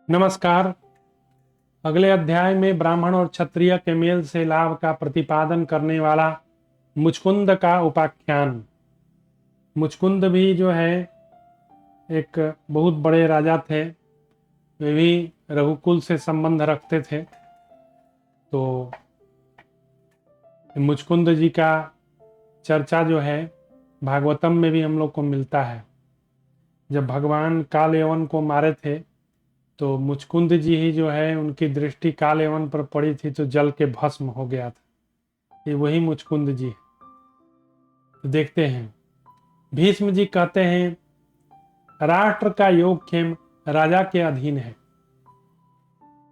नमस्कार। अगले अध्याय में ब्राह्मण और क्षत्रिय के मेल से लाभ का प्रतिपादन करने वाला मुचकुंद का उपाख्यान। मुचकुंद भी जो है एक बहुत बड़े राजा थे। वे भी रघुकुल से संबंध रखते थे। तो मुचकुंद जी का चर्चा जो है भागवतम में भी हम लोग को मिलता है। जब भगवान कालयवन को मारे थे तो मुचकुंद जी ही जो है उनकी दृष्टि कालयवन पर पड़ी थी तो जल के भस्म हो गया था। ये वही मुचकुंद जी है। तो देखते हैं, भीष्म जी कहते हैं राष्ट्र का योगक्षेम राजा के अधीन है,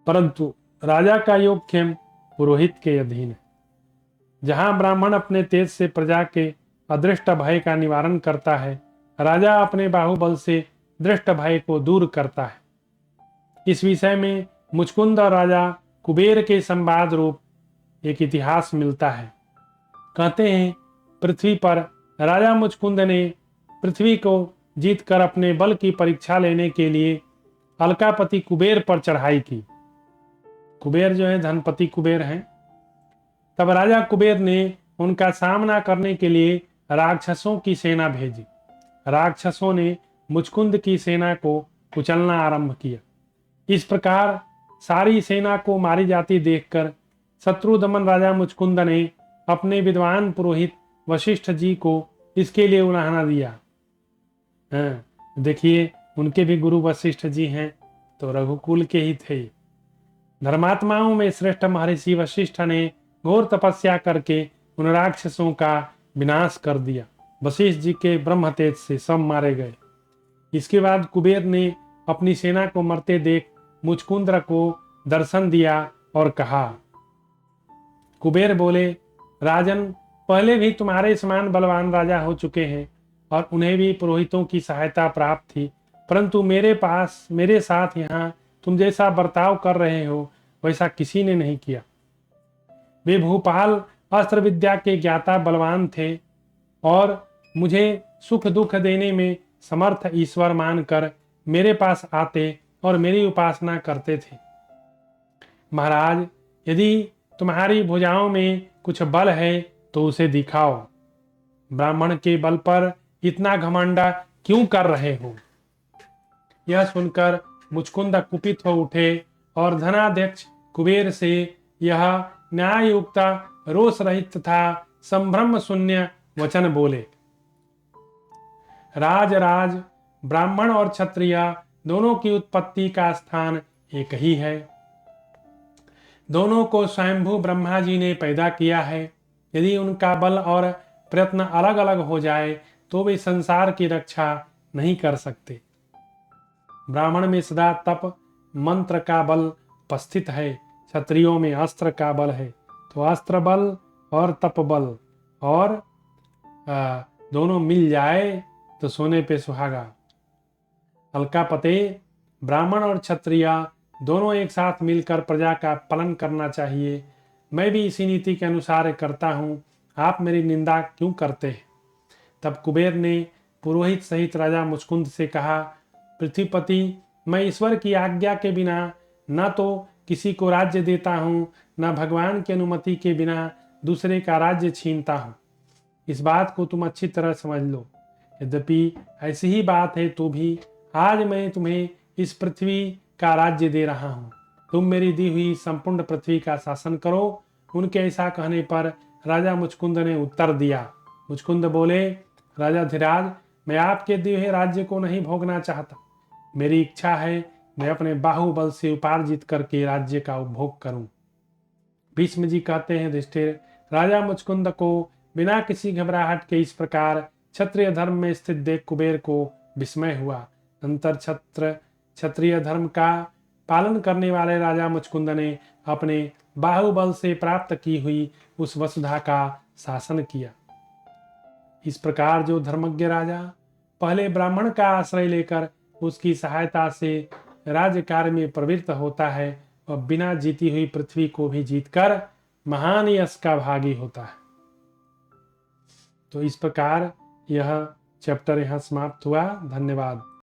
परंतु राजा का योगक्षेम पुरोहित के अधीन है। जहां ब्राह्मण अपने तेज से प्रजा के अदृष्ट भय का निवारण करता है, राजा अपने बाहुबल से दृष्ट भय को दूर करता है। इस विषय में मुचकुंद और राजा कुबेर के संवाद रूप एक इतिहास मिलता है। कहते हैं पृथ्वी पर राजा मुचकुंद ने पृथ्वी को जीतकर अपने बल की परीक्षा लेने के लिए अलकापति कुबेर पर चढ़ाई की। कुबेर जो है धनपति कुबेर हैं। तब राजा कुबेर ने उनका सामना करने के लिए राक्षसों की सेना भेजी। राक्षसों ने मुचकुंद की सेना को कुचलना आरंभ किया। इस प्रकार सारी सेना को मारी जाती देखकर शत्रुदमन राजा मुचकुंद ने अपने विद्वान पुरोहित वशिष्ठ जी को इसके लिए उलाहना दिया। देखिए, उनके भी गुरु वशिष्ठ जी हैं, तो रघुकुल के ही थे। धर्मात्माओं में श्रेष्ठ महर्षि वशिष्ठ ने घोर तपस्या करके उन राक्षसों का विनाश कर दिया। वशिष्ठ जी के ब्रह्म तेज से सब मारे गए। इसके बाद कुबेर ने अपनी सेना को मरते देख मुचकुंद को दर्शन दिया और कहा। कुबेर बोले, राजन, पहले भी तुम्हारे समान बलवान राजा हो चुके हैं और उन्हें भी पुरोहितों की सहायता प्राप्त थी, परंतु मेरे साथ यहाँ तुम जैसा बर्ताव कर रहे हो वैसा किसी ने नहीं किया। वे भूपाल अस्त्र विद्या के ज्ञाता बलवान थे और मुझे सुख दुख देने में समर्थ ईश्वर मानकर मेरे पास आते और मेरी उपासना करते थे। महाराज, यदि तुम्हारी भुजाओं में कुछ बल है तो उसे दिखाओ। ब्राह्मण के बल पर इतना घमंड क्यों कर रहे हो? यह सुनकर मुचकुंद कुपित हो उठे और धनाध्यक्ष कुबेर से यह न्याययुक्त, रोष रहित तथा संभ्रम शून्य वचन बोले। राज ब्राह्मण और क्षत्रिय दोनों की उत्पत्ति का स्थान एक ही है। दोनों को स्वयंभू ब्रह्मा जी ने पैदा किया है। यदि उनका बल और प्रयत्न अलग अलग हो जाए तो वे संसार की रक्षा नहीं कर सकते। ब्राह्मण में सदा तप मंत्र का बल उपस्थित है, क्षत्रियों में अस्त्र का बल है। तो अस्त्र बल और तप बल और दोनों मिल जाए तो सोने पे सुहागा। अलकापते ब्राह्मण और क्षत्रिय दोनों एक साथ मिलकर प्रजा का पालन करना चाहिए। मैं भी इसी नीति के अनुसार करता हूँ, आप मेरी निंदा क्यों करते हैं? तब कुबेर ने पुरोहित सहित राजा मुचकुंद से कहा, पृथ्वीपति, मैं ईश्वर की आज्ञा के बिना न तो किसी को राज्य देता हूँ, न भगवान की अनुमति के बिना दूसरे का राज्य छीनता हूँ। इस बात को तुम अच्छी तरह समझ लो। यद्यपि ऐसी ही बात है तो भी आज मैं तुम्हें इस पृथ्वी का राज्य दे रहा हूँ। तुम मेरी दी हुई संपूर्ण पृथ्वी का शासन करो। उनके ऐसा कहने पर राजा मुचकुंद ने उत्तर दिया। मुचकुंद बोले, राजा धीराज, मैं आपके दिए हुए राज्य को नहीं भोगना चाहता। मेरी इच्छा है मैं अपने बाहुबल से उपार्जित करके राज्य का उपभोग करूं। भीष्म जी कहते हैं, युधिष्ठिर, राजा मुचकुंद को बिना किसी घबराहट के इस प्रकार क्षत्रिय धर्म में स्थित देख कुबेर को विस्मय हुआ। अंतर क्षत्रिय धर्म का पालन करने वाले राजा मुचकुंद ने अपने बाहुबल से प्राप्त की हुई उस वसुधा का शासन किया। इस प्रकार जो धर्मज्ञ राजा पहले ब्राह्मण का आश्रय लेकर उसकी सहायता से राज्य कार्य में प्रवृत्त होता है और बिना जीती हुई पृथ्वी को भी जीतकर महान यश का भागी होता है। तो इस प्रकार यह चैप्टर यहाँ समाप्त हुआ। धन्यवाद।